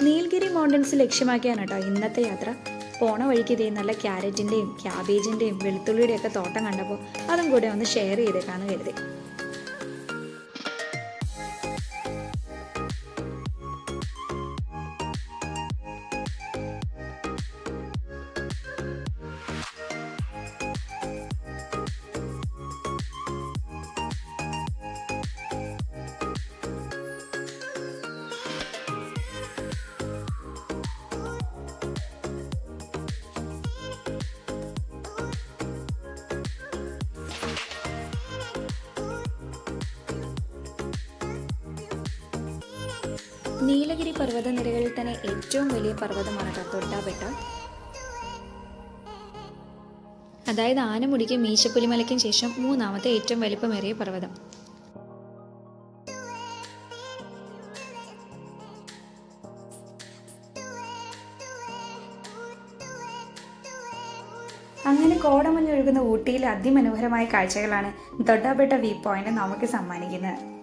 Nilgiri mountains ലക്ഷ്യമാക്കിയാണ് കേട്ടോ ഇന്നത്തെ യാത്ര. പോണ വഴിക്ക് ഇതേ നല്ല ക്യാരറ്റിൻ്റെയും ക്യാബേജിൻ്റെയും വെളുത്തുള്ളിയുടെയും ഒക്കെ തോട്ടം കണ്ടപ്പോൾ അതും കൂടെ ഒന്ന് ഷെയർ ചെയ്തേക്കാന്ന് കരുതി. നീലഗിരി പർവ്വതനിരകളിൽ തന്നെ ഏറ്റവും വലിയ പർവ്വതമാണ് തൊട്ടാബെട്ട. അതായത് ആനമുടിക്കും മീശപ്പുലിമലയ്ക്കും ശേഷം മൂന്നാമത്തെ ഏറ്റവും വലിപ്പമേറിയ പർവ്വതം. അങ്ങനെ കോടമഞ്ഞൊഴുകുന്ന ഊട്ടിയിലെ അതിമനോഹരമായ കാഴ്ചകളാണ് തൊട്ടാബെട്ട വ്യൂ പോയിന്റ് നമുക്ക് സമ്മാനിക്കുന്നത്.